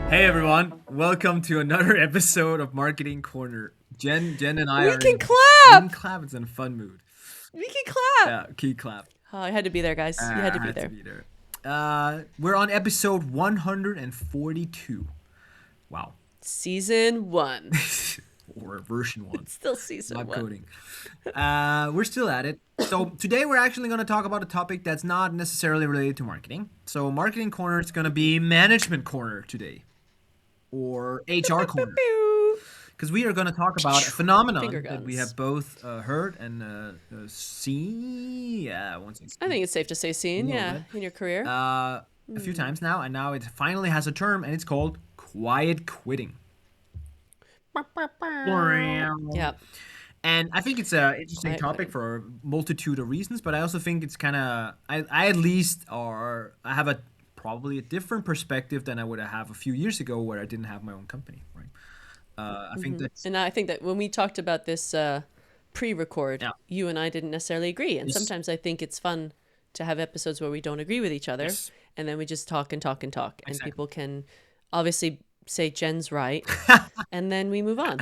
Hey everyone, welcome to another episode of Marketing Corner. Jen and I We are can we can clap. clap. It's in a fun mood. We can clap. Yeah, key clap. Oh, I had to be there, guys. You had to I be had to there. be there. We're on episode 142. Wow, Season 1. or version one. It's still season Not 1. coding. We're still at it. So today we're actually going to talk about a topic that's not necessarily related to marketing. So Marketing Corner is going to be Management Corner today, or HR Corner. Pew. Because we are going to talk about a Finger phenomenon that we have guns. both heard and seen. Yeah, once I think it's safe to say a scene, little yeah, bit. in your career. A few times now, and now it finally has a term, and it's called quiet quitting. Yeah. And I think it's a interesting Quiet topic quitting. for a multitude of reasons, but I also think it's kind of I at least are I have a probably a different perspective than I would have a few years ago where I didn't have my own company, right? I think that's And I think that when we talked about this pre-record, yeah. you and I didn't necessarily agree. And Yes. sometimes I think it's fun to have episodes where we don't agree with each other, Yes. and then we just talk and talk and talk, and Exactly. people can obviously say Jen's right, and then we move on.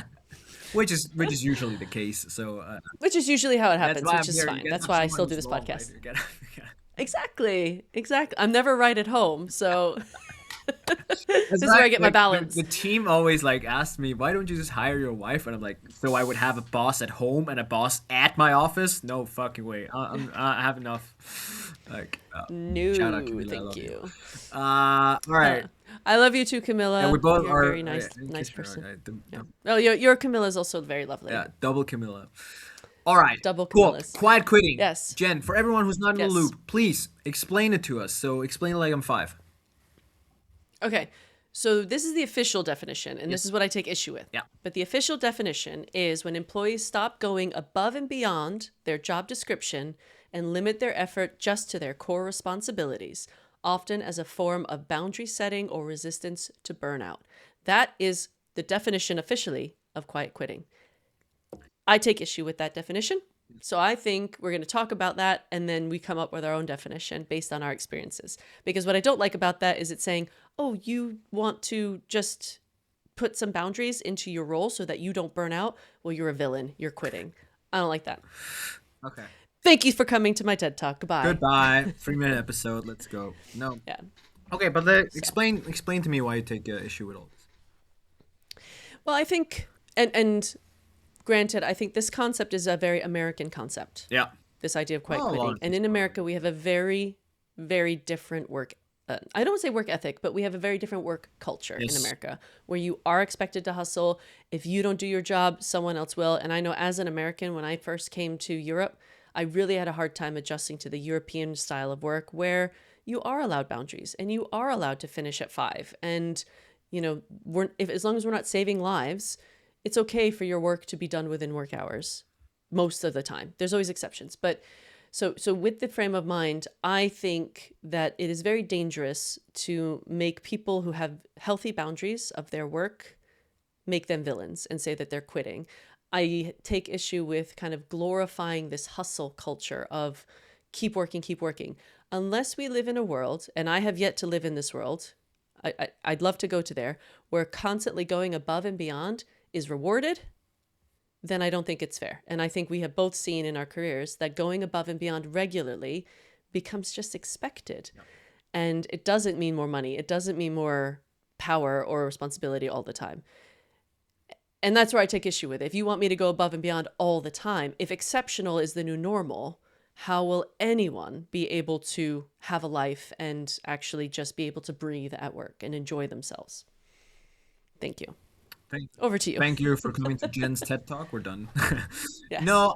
Which is usually the case. So Which is usually how it that's happens, why I'm which is here. You fine. gotta That's have why I someone still do who's this wrong, right? podcast. You gotta, Exactly. Exactly. I'm never right at home, so That's this is where right. I get my Like balance. the team always like asked me, why don't you just hire your wife? And I'm like, so I would have a boss at home and a boss at my office? No fucking way. I have enough. Like, shout out No, Camila, I thank love you. you. All right. I love you too, Yeah, we Camilla. both You're a are. very Yeah, nice kiss her. person. Yeah. The- Oh, your Camilla is also very lovely. yeah, double Camilla. All right. Double Cool. Camillas. Quiet quitting. Yes. Jen, for everyone who's not in the Yes. loop, please explain it to us. So explain it like I'm five. Okay. So this is the official definition, and this is what I take issue with. Yeah. But the official definition is when employees stop going above and beyond their job description and limit their effort just to their core responsibilities, often as a form of boundary setting or resistance to burnout. That is the definition officially of quiet quitting. I take issue with that definition. So I think we're going to talk about that and then we come up with our own definition based on our experiences. Because what I don't like about that is it's saying, oh, you want to just put some boundaries into your role so that you don't burn out. Well, you're a villain. You're quitting. I don't like that. Okay. Thank you for coming to my TED Talk. Goodbye. Goodbye. 3 minute episode. Let's go. No. Yeah. Okay, but explain to me why you take issue with all this. Well, I think, and granted, I think this concept is a very American concept. Yeah. This idea of quiet Oh, a lot quitting. of And in people are. America, we have a very, very different work. I don't want to say work ethic, but we have a very different work culture Yes. in America where you are expected to hustle. If you don't do your job, someone else will. And I know as an American, when I first came to Europe, I really had a hard time adjusting to the European style of work where you are allowed boundaries and you are allowed to finish at 5. And, you know, as long as we're not saving lives, it's okay for your work to be done within work hours most of the time. There's always exceptions, but so with the frame of mind, I think that it is very dangerous to make people who have healthy boundaries of their work make them villains and say that they're quitting. I take issue with kind of glorifying this hustle culture of keep working, keep working. Unless we live in a world, and I have yet to live in this world, I'd love to go to there, where constantly going above and beyond is rewarded, then I don't think it's fair. And I think we have both seen in our careers that going above and beyond regularly becomes just expected. And it doesn't mean more money. It doesn't mean more power or responsibility all the time. And that's where I take issue with it. If you want me to go above and beyond all the time, if exceptional is the new normal, how will anyone be able to have a life and actually just be able to breathe at work and enjoy themselves? Thank you. Over to you. Thank you for coming to Jen's TED Talk. We're done. Yes. No,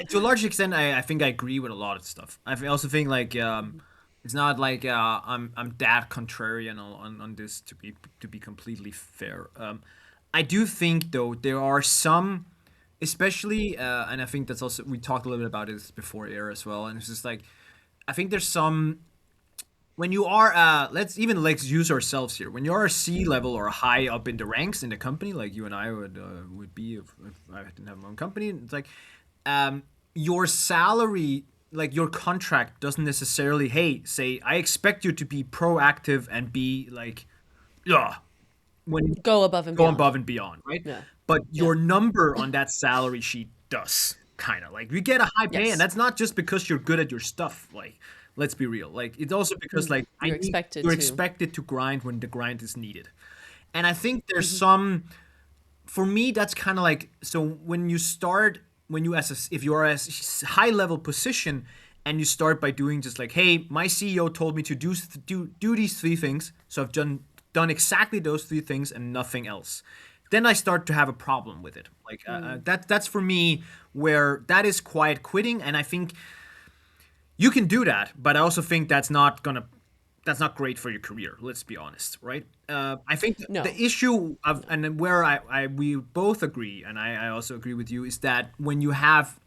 to a large extent, I think I agree with a lot of stuff. Also think like it's not like I'm that contrarian on this to be completely fair. I do think though there are some, especially and I think that's also we talked a little bit about this before air as well, and it's just like I think there's some when you are let's use ourselves here. When you are a C level or high up in the ranks in the company, like you and I would be if I didn't have my own company, it's like your salary, like your contract doesn't necessarily say I expect you to be proactive and be like yeah when Go above and go beyond. above and beyond, right? Yeah. But Yeah. your number on that salary sheet does kind of like you get a high pay, and Yes. that's not just because you're good at your stuff. Like, let's be real. Like, it's also because like I You're need expected you're to. expected to grind when the grind is needed, and I think there's some for me that's kind of like so when you start when you as a, if you are as high level position and you start by doing just like hey my CEO told me to do these three things so I've done exactly those three things and nothing else, then I start to have a problem with it like that's for me where that is quiet quitting, and I think you can do that, but I also think that's not great for your career. Let's be honest, right? I think the No. issue of No. and where we both agree, and I also agree with you, is that when you have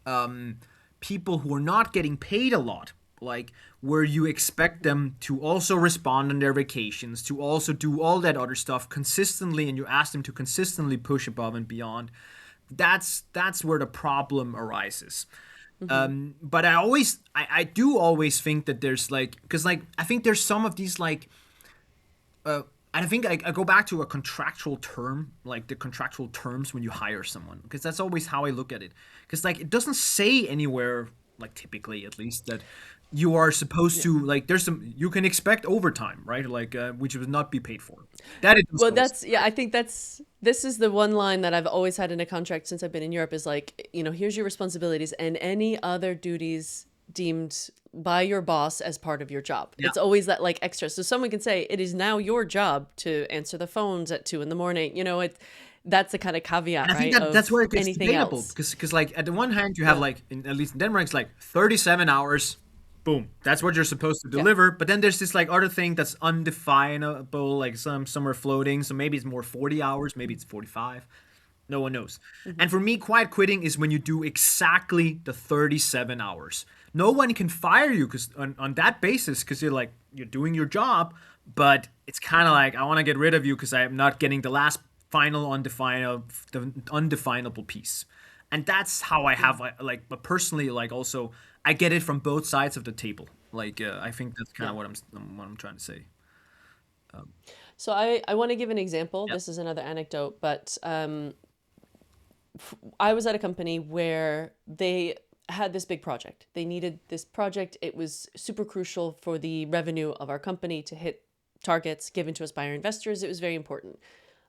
people who are not getting paid a lot, like where you expect them to also respond on their vacations, to also do all that other stuff consistently, and you ask them to consistently push above and beyond, that's where the problem arises. But I do always think that there's like because like I think there's some of these like I think I go back to a contractual term, like the contractual terms when you hire someone, because that's always how I look at it. Because like it doesn't say anywhere, like typically at least, that you are supposed Yeah. to like there's some you can expect overtime, right? Like which would not be paid for. That it Well, doesn't list, that's yeah. I think this is the one line that I've always had in a contract since I've been in Europe is like, here's your responsibilities and any other duties deemed by your boss as part of your job. yeah. It's always that like extra. So someone can say it is now your job to answer the phones at 2 in the morning. That's the kind of And caveat, I think right? that that's Of where it gets anything debatable else. because like at the one hand you have Yeah. like at least in Denmark it's like 37 hours, boom, that's what you're supposed to Yeah. deliver. But then there's this like other thing that's undefinable, like somewhere floating. So maybe it's more 40 hours, maybe it's 45. No one knows. And for me, quiet quitting is when you do exactly the 37 hours. No one can fire you because on that basis, because you're doing your job, but it's kind of like I want to get rid of you because I'm not getting the last final undefinable piece. And that's how I have like, but personally, like also, I get it from both sides of the table. Like, I think that's kind Yeah. of what I'm trying to say. So I want to give an example. Yeah. This is another anecdote, but I was at a company where they had this big project. They needed this project. It was super crucial for the revenue of our company to hit targets given to us by our investors. It was very important.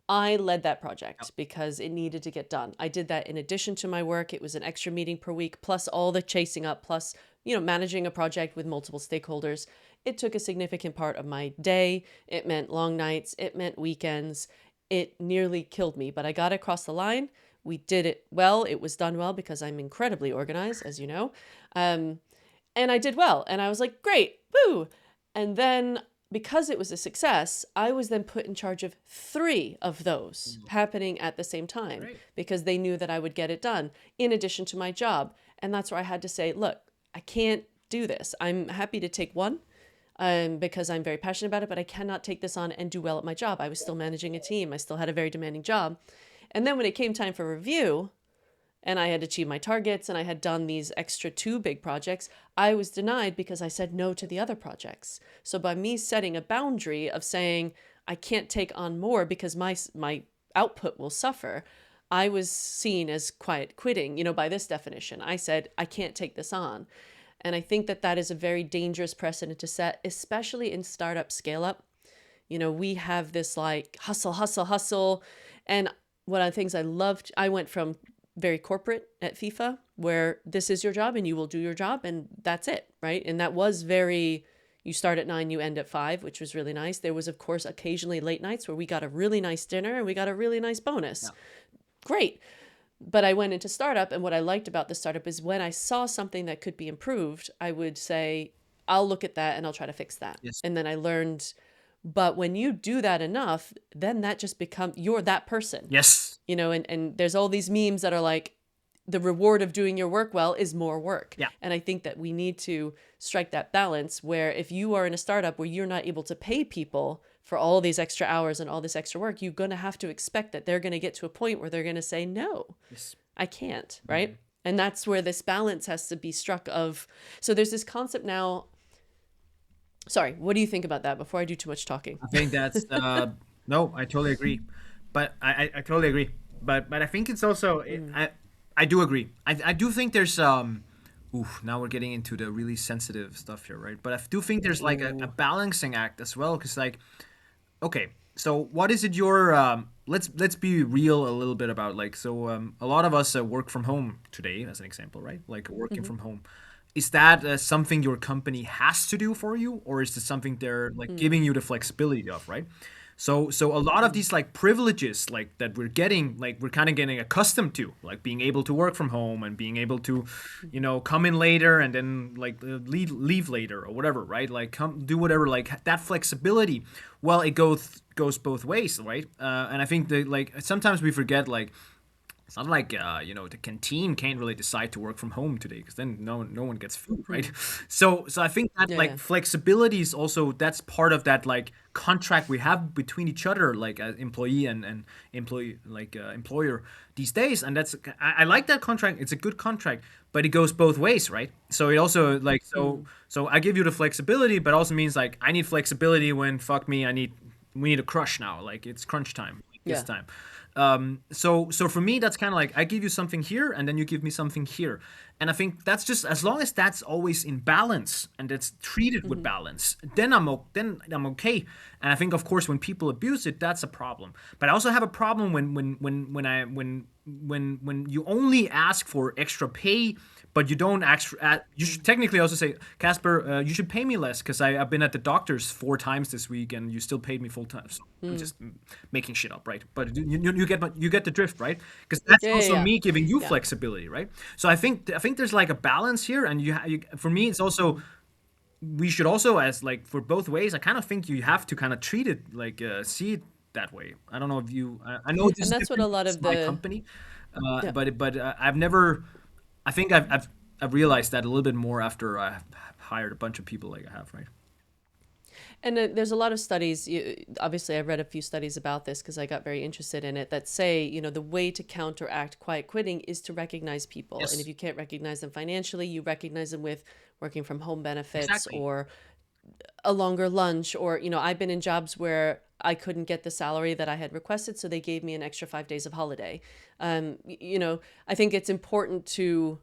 I led that project because it needed to get done. I did that in addition to my work. It was an extra meeting per week, plus all the chasing up, plus, managing a project with multiple stakeholders. It took a significant part of my day. It meant long nights. It meant weekends. It nearly killed me, but I got across the line. We did it well. It was done well because I'm incredibly organized, as you know. Um, and I did well. And I was like, great, woo. And then because it was a success, I was then put in charge of three of those happening at the same time Great. because they knew that I would get it done in addition to my job. And that's where I had to say, look, I can't do this. I'm happy to take one because I'm very passionate about it, but I cannot take this on and do well at my job. I was still managing a team. I still had a very demanding job. And then when it came time for review, and I had achieved my targets and I had done these extra two big projects, I was denied because I said no to the other projects. So by me setting a boundary of saying I can't take on more because my output will suffer, I was seen as quiet quitting, by this definition. I said I can't take this on. And I think that that is a very dangerous precedent to set, especially in startup scale up. We have this like hustle, hustle, hustle. And one of the things I loved, I went from very corporate at FIFA, where this is your job and you will do your job and that's it, right? And that was very, you start at 9, you end at 5, which was really nice. There was, of course, occasionally late nights where we got a really nice dinner and we got a really nice bonus. Great. But I went into startup, and what I liked about the startup is when I saw something that could be improved, I would say, I'll look at that and I'll try to fix that. Yes. And then I learned, but when you do that enough, then that just becomes, you're that person. Yes. And there's all these memes that are like, the reward of doing your work well is more work. Yeah. And I think that we need to strike that balance where if you are in a startup where you're not able to pay people for all these extra hours and all this extra work, you're going to have to expect that they're going to get to a point where they're going to say, no, Yes. I can't. Right. And that's where this balance has to be struck of. So there's this concept now. Sorry, what do you think about that before I do too much talking? I think that's No, I totally agree. But I totally agree. But I think it's also Mm. I do agree. I do think there's oof, now we're getting into the really sensitive stuff here, right? But I do think there's like a Ooh. balancing act as well, because like, okay, so what is it your let's be real a little bit about like, so a lot of us work from home today as an example, right? Like working Hmm. from home. Is that something your company has to do for you, or is it something they're like Mm. giving you the flexibility of, right? So a lot of Mm. these like privileges like that we're getting, like we're kind of getting accustomed to, like being able to work from home and being able to, come in later and then like leave later or whatever, right? Like come do whatever, like that flexibility. Well, it goes both ways, right? And I think that like sometimes we forget like it's not like the canteen can't really decide to work from home today because then no one gets food, right? Mm. So I think that Yeah, like yeah. flexibility is also that's part of that like contract we have between each other, like employee and employee, like employer these days, and I like that contract. It's a good contract, but it goes both ways, right? So it also like Mm. so I give you the flexibility, but also means like I need flexibility when fuck me, we need a crush now, like it's crunch time like this Yeah. time. So for me, that's kind of like I give you something here, and then you give me something here, and I think that's just as long as that's always in balance and it's treated with Hmm. balance, then I'm okay. And I think, of course, when people abuse it, that's a problem. But I also have a problem when you only ask for extra pay but you don't actually. You should technically also say, Casper, you should pay me less because I've been at the doctor's 4 times this week, and you still paid me full time. So I'm Mm. just making shit up, right? But you get the drift, right? Because that's Yeah, yeah, also yeah. me giving you Yeah. flexibility, right? So I think there's like a balance here, and for me, it's also Mm. we should also, as like for both ways. I kind of think you have to kind of treat it like see it that way. I don't know if I know this And is that's what a different. lot It's of my the company, yeah. but I've never. I think I've realized that a little bit more after I've hired a bunch of people like I have, right? And there's a lot of studies. Obviously, I've read a few studies about this because I got very interested in it that say, the way to counteract quiet quitting is to recognize people. And if Yes, you can't recognize them financially, you recognize them with working from home benefits exactly. or a longer lunch. Or, I've been in jobs where I couldn't get the salary that I had requested, so they gave me an extra 5 days of holiday. I think it's important to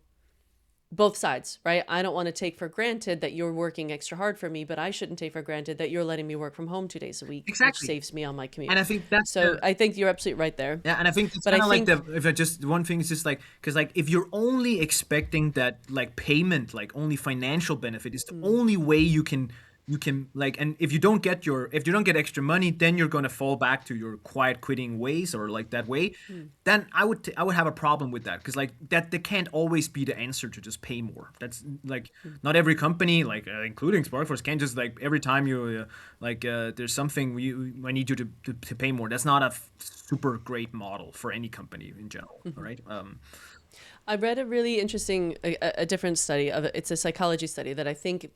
both sides, right? I don't want to take for granted that you're working extra hard for me, but I shouldn't take for granted that you're letting me work from home 2 days a week, which Exactly. saves me on my And commute. I think that's So the I think you're absolutely right there. yeah, and I think it's But I kind of like think, if I just one thing is just like because like if you're only expecting that like payment, like only financial benefit is the mm, only way you can like, and if you don't get extra money, then you're gonna fall back to your quiet quitting ways or like that way. mm, Then I would have a problem with that because like that can't always be the answer to just pay more. That's like mm, not every company, like including Sparkforce, can just like every time you there's something I need you to pay more. That's not a super great model for any company in general. All mhm. right. I read a really interesting, a different study of it. It's a psychology study that I think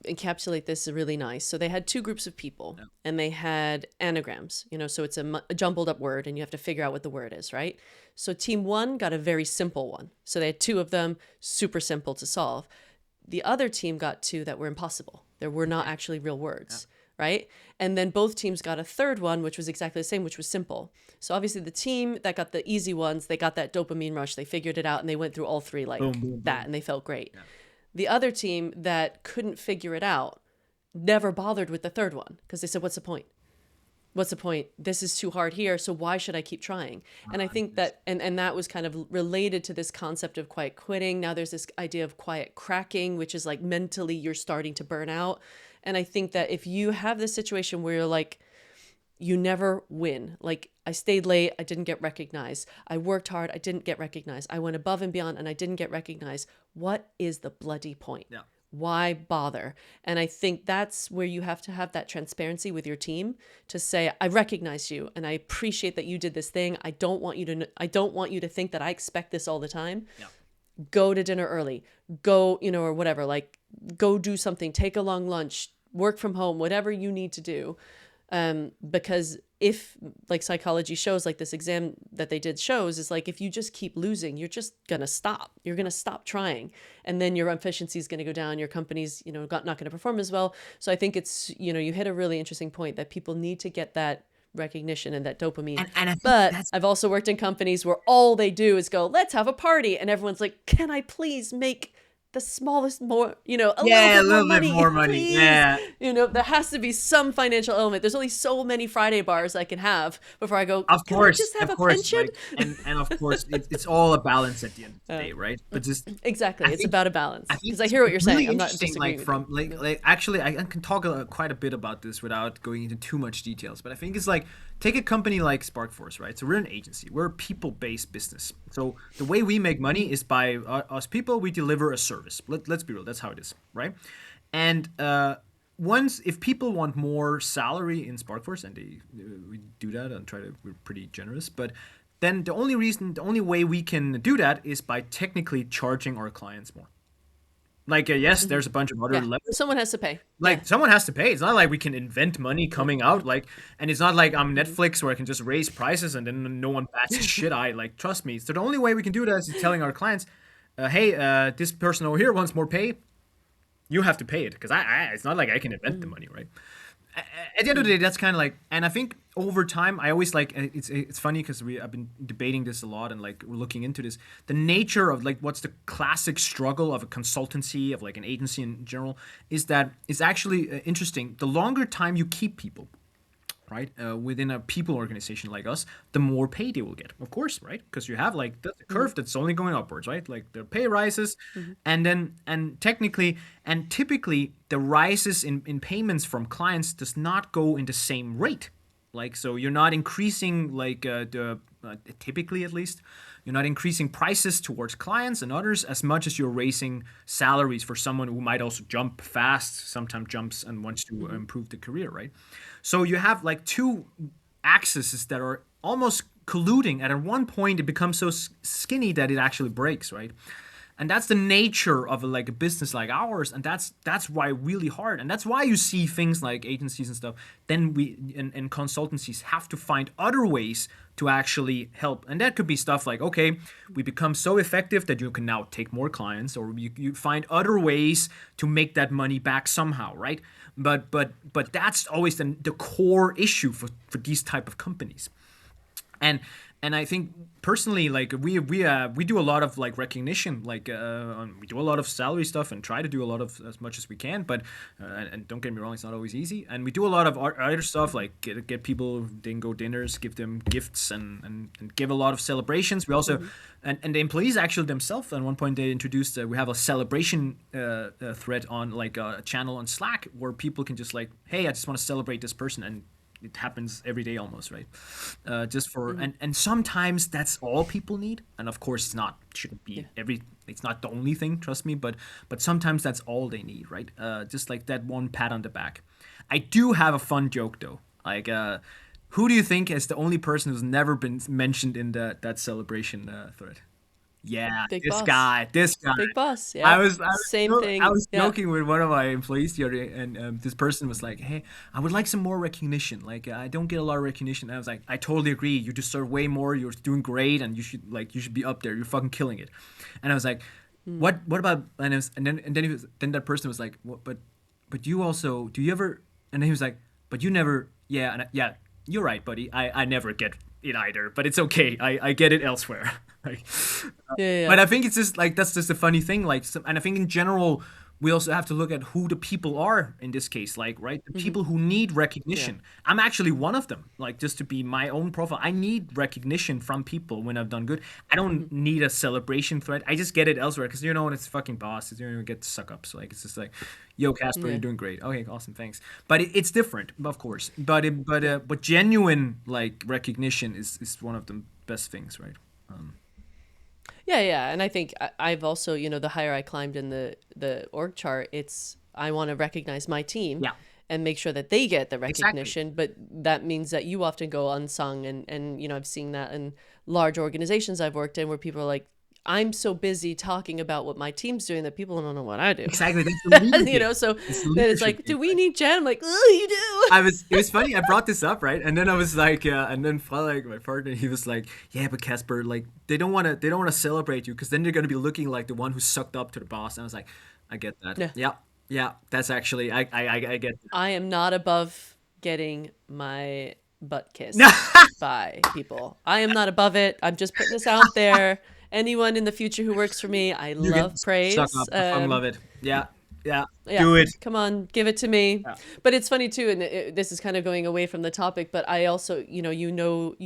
encapsulate this really nice. So they had two groups of people Yeah. and they had anagrams, so it's a jumbled up word and you have to figure out what the word is, right? So team one got a very simple one. So they had two of them, super simple to solve. The other team got two that were impossible. There were not Okay. actually real Yeah. words, right? And then both teams got a third one, which was exactly the same, which was simple. So obviously the team that got the easy ones, they got that dopamine rush. They figured it out and they went through all three Boom. like Boom. that Boom. and they felt great. Yeah. The other team that couldn't figure it out never bothered with the third one because they said, what's the point? What's the point? This is too hard here, so why should I keep trying? And I think Yes. that and that was kind of related to this concept of quiet quitting. Now there's this idea of quiet cracking, which is like mentally you're starting to burn out. And I think that if you have this situation where you're like you never win. Like I stayed late, I didn't get recognized. I worked hard, I didn't get recognized. I went above and beyond and I didn't get recognized. What is the bloody point? Yeah. Why bother? And I think that's where you have to have that transparency with your team to say, I recognize you and I appreciate that you did this thing. I don't want you to think that I expect this all the time. Yeah. Go to dinner early. Go, or whatever, like go do something, take a long lunch, work from home, whatever you need to do. Because if like psychology shows, like this exam that they did shows, is like if you just keep losing, you're just gonna stop. You're gonna stop trying, and then your efficiency is gonna go down. Your company's not gonna perform as well. So I think it's you hit a really interesting point that people need to get that recognition and that dopamine. And I think But that's I've also worked in companies where all they do is go, let's have a party. And everyone's like, can I please make the smallest more, a little yeah, a bit more little bit money, more money. please. Yeah, There has to be some financial element. There's only so many Friday bars I can have before I go, can I just have of a course, pension? like, and of course, it's all a balance at the end of the Uh, day, right? But just, exactly. I It's think, about a I balance. think Because I hear what it's you're saying. really I'm not interesting. disagreeing Like with you. from like actually, I can talk quite a bit about this without going into too much details. But I think it's like take a company like Sparkforce, right? So we're an agency. We're a people-based business. So the way we make money is by us people. We deliver a service. Let's be real. That's how it is, right? And once if people want more salary in Sparkforce, and we do that and we're pretty generous, but then the only way we can do that is by technically charging our clients more. Like yes, there's a bunch of other Yeah. levels. Someone has to pay. Yeah. Like someone has to pay. It's not like we can invent money Yeah. coming out. Like, and it's not like I'm Mhm. Netflix where I can just raise prices and then no one bats a shit eye. Like, trust me. So the only way we can do that is telling our clients, hey, this person over here wants more pay. You have to pay it because it's not like I can invent the Mhm. money, right? At the end of the day, that's kind of like, and I think over time, I always like it's funny because I've been debating this a lot and like we're looking into this. The nature of like what's the classic struggle of a consultancy of like an agency in general is that it's actually interesting. The longer time you keep people, right, within a people organization like us, the more pay they will get, of course, right? Because you have like that's a Mhm. curve that's only going upwards, right? Like the pay rises, Mhm. and technically and typically the rises in payments from clients does not go in the same rate. Like so, you're not increasing like the typically at least you're not increasing prices towards clients and others as much as you're raising salaries for someone who might also jump fast, sometimes jumps and wants to Mhm. improve the career, right? So you have like two axes that are almost colluding, and at one point it becomes so skinny that it actually breaks, right? And that's the nature of like a business like ours, and that's why really hard, and that's why you see things like agencies and stuff. Then we and consultancies have to find other ways to actually help, and that could be stuff like okay, we become so effective that you can now take more clients, or you find other ways to make that money back somehow, right? But that's always the core issue for these type of companies. And I think personally, like we do a lot of like recognition, like we do a lot of salary stuff and try to do a lot of as much as we can. But and don't get me wrong, it's not always easy. And we do a lot of other stuff, like get people dingo dinners, give them gifts, and give a lot of celebrations. We also Mhm. and the employees actually themselves at one point they introduced we have a celebration thread on like a channel on Slack where people can just like, hey, I just want to celebrate this person, and it happens every day almost, right? Just for Mhm. and sometimes that's all people need, and of course it's not shouldn't be Yeah. every it's not the only thing, trust me, but sometimes that's all they need, right? Just like that one pat on the back. I do have a fun joke though, like who do you think is the only person who's never been mentioned in that celebration thread? Yeah, Big this boss. guy, this guy. Big boss. Yeah. Same I thing. was Yeah. joking with one of my employees the other day, and this person was like, "Hey, I would like some more recognition. Like, I don't get a lot of recognition." And I was like, "I totally agree. You deserve way more. You're doing great, and you should be up there. You're fucking killing it." And I was like, Mm. "What about?" And then then that person was like, "What? But you also do you ever?" And then he was like, "But you never." Yeah, yeah. You're right, buddy. I never get it either, but it's okay. I get it elsewhere. Like, Yeah. Yeah. but Yeah. I think it's just like that's just a funny thing. Like, and I think in general, we also have to look at who the people are in this case. Like, right, the Mhm. people who need Yeah. recognition. I'm actually one of them. Like, just to be my own profile, I need recognition from people when I've done good. I Mhm. don't need a celebration thread. I just get it elsewhere because when it's fucking boss, you don't get suck ups. Like, it's just like, yo, Casper, you're Yeah. doing great. Okay, awesome, thanks. But it's different, of course. Yeah. But genuine like recognition is one of the best things, right? Um, Yeah, yeah, and I think I've also, the higher I climbed in the org chart, it's I want to recognize my team yeah, and make sure that they get the exactly. recognition, but that means that you often go unsung, and I've seen that in large organizations I've worked in where people are like, I'm so busy talking about what my team's doing that people don't know what I do. Exactly, that's the leadership. So It's the then it's leadership like, thing, do we right? need Jen? I'm like, oh, you do. It was funny. I brought this up, right? And then I was like, and then like my partner, he was like, yeah, but Casper, like they don't want to celebrate you because then they're gonna be looking like the one who sucked up to the boss. And I was like, I get that. Yeah. Yeah, yeah, that's actually I get that. I am not above getting my butt kissed by people. I am not above it. I'm just putting this out there. Anyone in the future who works for me, I You can love suck praise. up. I fucking love it. Yeah, yeah. Yeah, Do it. come on, give it to me. Yeah. But it's funny too, and this is kind of going away from the topic, but I also, you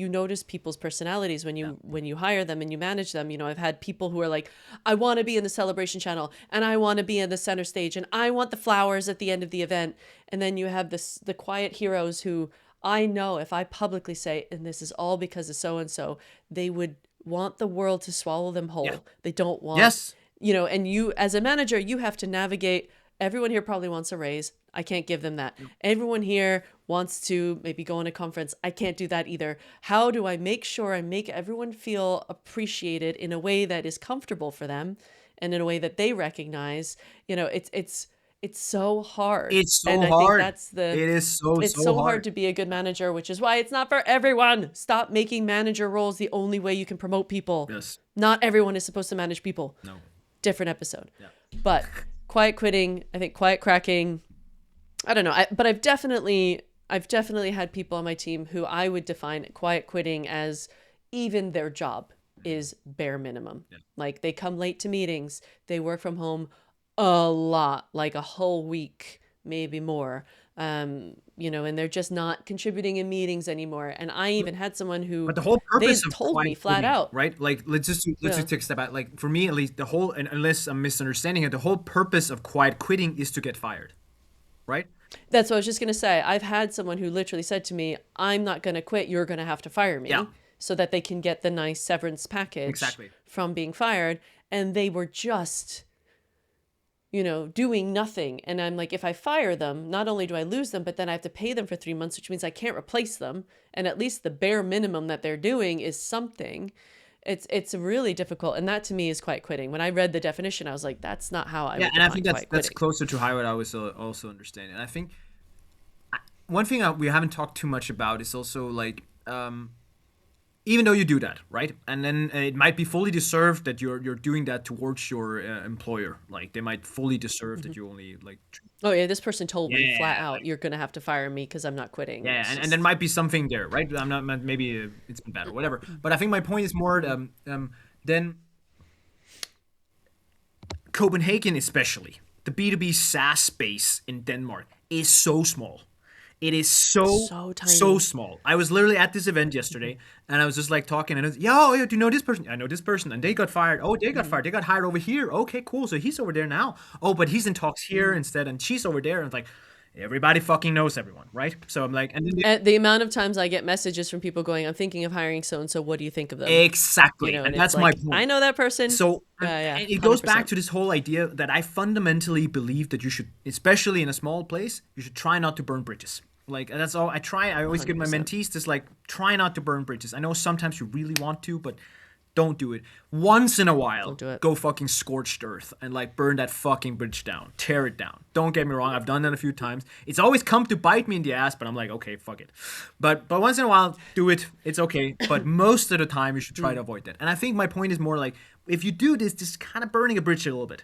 notice people's personalities when Yeah. you hire them and you manage them. I've had people who are like, I want to be in the celebration channel and I want to be in the center stage and I want the flowers at the end of the event. And then you have the quiet heroes who I know if I publicly say, and this is all because of so and so, they would want the world to swallow them Yeah. whole. They don't want, Yes. and you as a manager, you have to navigate. Everyone here probably wants a raise. I can't give them that. Everyone here wants to maybe go on a conference. I can't do that either. How do I make sure I make everyone feel appreciated in a way that is comfortable for them and in a way that they recognize? It's so hard. It's And so I think hard. that's It is so it's so so hard hard. to be a good manager, which is why it's not for everyone. Stop making manager roles the only way you can promote people. Yes. Not everyone is supposed to manage people. No. Different episode. Yeah. But quiet quitting, I think quiet cracking, I don't know. But I've definitely had people on my team who I would define quiet quitting as even their job is bare minimum. Yeah. Like they come late to meetings, they work from home a lot, like a whole week, maybe more. And they're just not contributing in meetings anymore. And I even had someone who But the whole they purpose of told me quiet flat quitting, out. right? Like let's Yeah. just take a step back. Like for me at least, the whole, and unless I'm misunderstanding it, the whole purpose of quiet quitting is to get fired, right? That's what I was just going to say. I've had someone who literally said to me, I'm not going to quit. You're going to have to fire me Yeah. so that they can get the nice severance package Exactly. from being fired. And they were just, doing nothing. And I'm like, if I fire them, not only do I lose them, but then I have to pay them for 3 months, which means I can't replace them. And at least the bare minimum that they're doing is something. It's really difficult. And that to me is quiet quitting. When I read the definition, I was like, that's not how I Yeah, would and I define think quiet that's quitting. closer to how I was also understanding. And I think one thing we haven't talked too much about is also like even though you do that, right? And then it might be fully deserved that you're doing that towards your employer. Like they might fully deserve that you only like. Oh yeah, this person told me flat Yeah, out, you're gonna have to fire me because I'm not quitting. yeah, It's and there just might be something there, right? I'm not maybe it's been bad or whatever. But I think my point is more then Copenhagen, especially the B2B SaaS space in Denmark, is so small. It is so so so tiny. small. I was literally at this event yesterday, and I was just like talking, and it was, yo, do you know this person? I know this person, and they got fired. Oh, they got fired. They got hired over here. Okay, cool. So he's over there now. Oh, but he's in talks here instead, and she's over there. And it's like everybody fucking knows everyone, right? So I'm like, and then And the amount of times I get messages from people going, I'm thinking of hiring so and so, what do you think of them? exactly, And and it's that's my like, I point. know that person. So Yeah, and it goes back 100%. to this whole idea that I fundamentally believe that you should, especially in a small place, you should try not to burn bridges. Like that's all I try. I always give my 100%. mentees this like try not to burn bridges. I know sometimes you really want to, but don't do it. Once in a while, Don't do it. go fucking scorched earth and like burn that fucking bridge down. Tear it down. Don't get me wrong, I've done that a few times. It's always come to bite me in the ass, but I'm like, okay, fuck it. But once in a while, do it. It's okay. But most of the time you should try to avoid that. And I think my point is more like if you do this, this is kind of burning a bridge a little bit.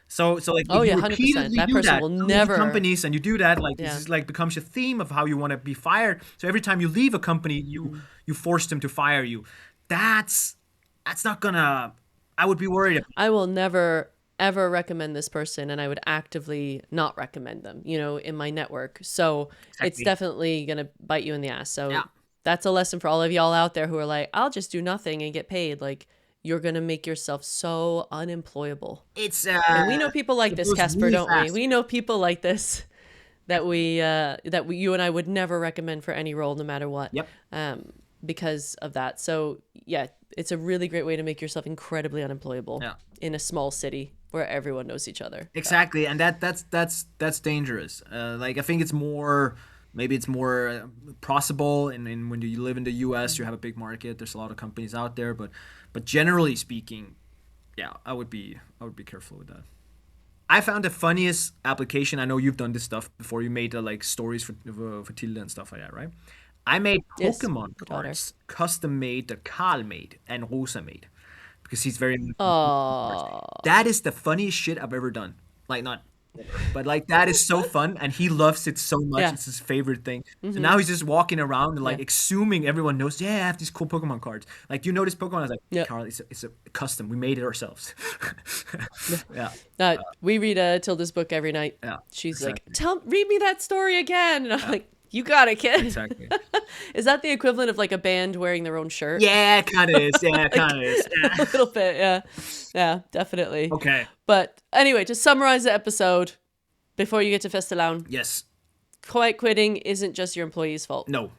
So like Oh if yeah, you 100%. repeatedly That do person that will to never. companies and you do that, like this Yeah. is like becomes a theme of how you want to be fired. So every time you leave a company, you force them to fire you. That's not gonna. I would be worried about. I will never ever recommend this person, and I would actively not recommend them, in my network. So it's Exactly. definitely gonna bite you in the ass. So Yeah. that's a lesson for all of y'all out there who are like, I'll just do nothing and get paid. Like you're gonna make yourself so unemployable. It's And we know people like it this, goes Casper, really don't we? fast. We know people like this you and I would never recommend for any role, no matter what, Yep. because of that. So yeah, it's a really great way to make yourself incredibly unemployable Yeah. in a small city where everyone knows each other. Exactly, and that's dangerous. Like I think it's more. Maybe it's more possible in when you live in the U.S. You have a big market. There's a lot of companies out there, but generally speaking, yeah, I would be careful with that. I found the funniest application. I know you've done this stuff before. You made like stories for Tilda and stuff like that, right? I made Yes, Pokemon my daughter. cards, custom made that Carl made and Rosa made, because he's very much into Pokemon cards. Oh, That is the funniest shit I've ever done. Like not But like that is so fun, and he loves it so much. Yeah. It's his favorite thing. So now he's just walking around and Yeah. like assuming everyone knows. Yeah, I have these cool Pokemon cards. Like you know this Pokemon? I was like, Yeah. Carl, it's a custom. We made it ourselves. Yeah. Yeah, We read Tilda's book every night. yeah, She's like, exactly, read me that story again. And I'm yeah, like, you got it, kid. exactly. Is that the equivalent of like a band wearing their own shirt? Yeah, kind of is. Yeah, Like kind of is. a Yeah. little bit, yeah. Yeah, definitely. Okay. But anyway, to summarize the episode before you get to Festilown, Yes. quiet quitting isn't just your employee's fault. No.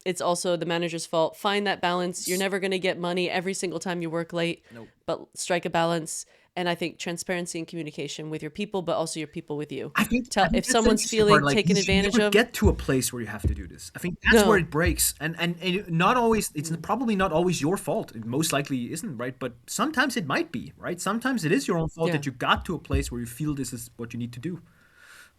It's also the manager's fault. Find that balance. You're never going to get money every single time you work late, No. but strike a balance. And I think transparency and communication with your people, but also your people with you. I think Tell if that's the someone's interesting feeling part, like, taken you should advantage never of. get to a place where you have to do this. I think that's where No. it breaks, and not always. It's probably not always your fault. It most likely isn't, right? But sometimes it might be, right? Sometimes it is your own fault Yeah. that you got to a place where you feel this is what you need to do,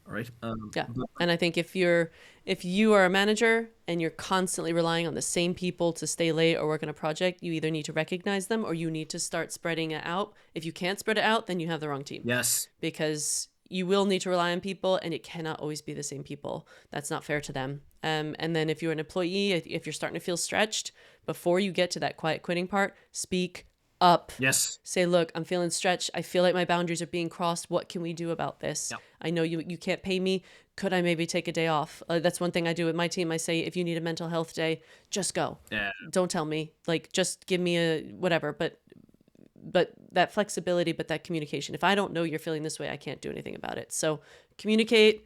all right? Yeah. And I think if you are a manager and you're constantly relying on the same people to stay late or work on a project, you either need to recognize them or you need to start spreading it out. If you can't spread it out, then you have the wrong team. Yes. Because you will need to rely on people and it cannot always be the same people. That's not fair to them. And then if you're an employee, if you're starting to feel stretched, before you get to that quiet quitting part, speak up. Yes. Say, look, I'm feeling stretched. I feel like my boundaries are being crossed. What can we do about this? Yep. I know you can't pay me. Could I maybe take a day off? That's one thing I do with my team. I say, if you need a mental health day, just go. Yeah. Don't tell me. Like, just give me a whatever. But that flexibility, but that communication. If I don't know you're feeling this way, I can't do anything about it. So communicate,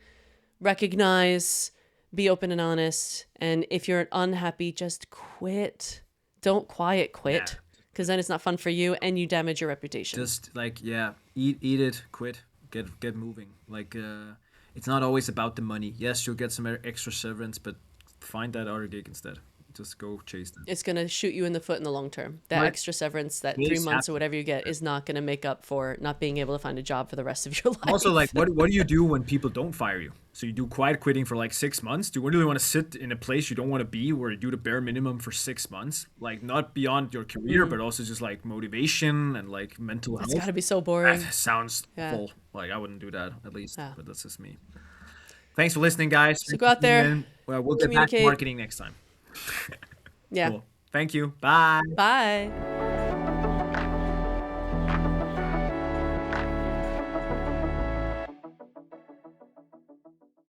recognize, be open and honest. And if you're unhappy, just quit. Don't quiet quit. Yeah. Because then it's not fun for you and you damage your reputation. Just like eat it, quit, get moving. Like it's not always about the money. Yes, you'll get some extra severance, but find that other gig instead. Just go chase that. It's going to shoot you in the foot in the long term. That Right. extra severance, that Yes, 3 months or absolutely. whatever you get, is not going to make up for not being able to find a job for the rest of your life. Also, like, what do you do when people don't fire you? So you do quiet quitting for like 6 months. Do you really want to sit in a place you don't want to be, where you do the bare minimum for 6 months? Like, not beyond your career, but also just like motivation and like mental It's health. got to be so boring. That sounds Yeah. full. Like, I wouldn't do that at least, Yeah. but that's just me. Thanks for listening, guys. So go out there, Well, we'll get back to communicate. marketing next time. Yeah. Cool. Thank you. Bye. Bye.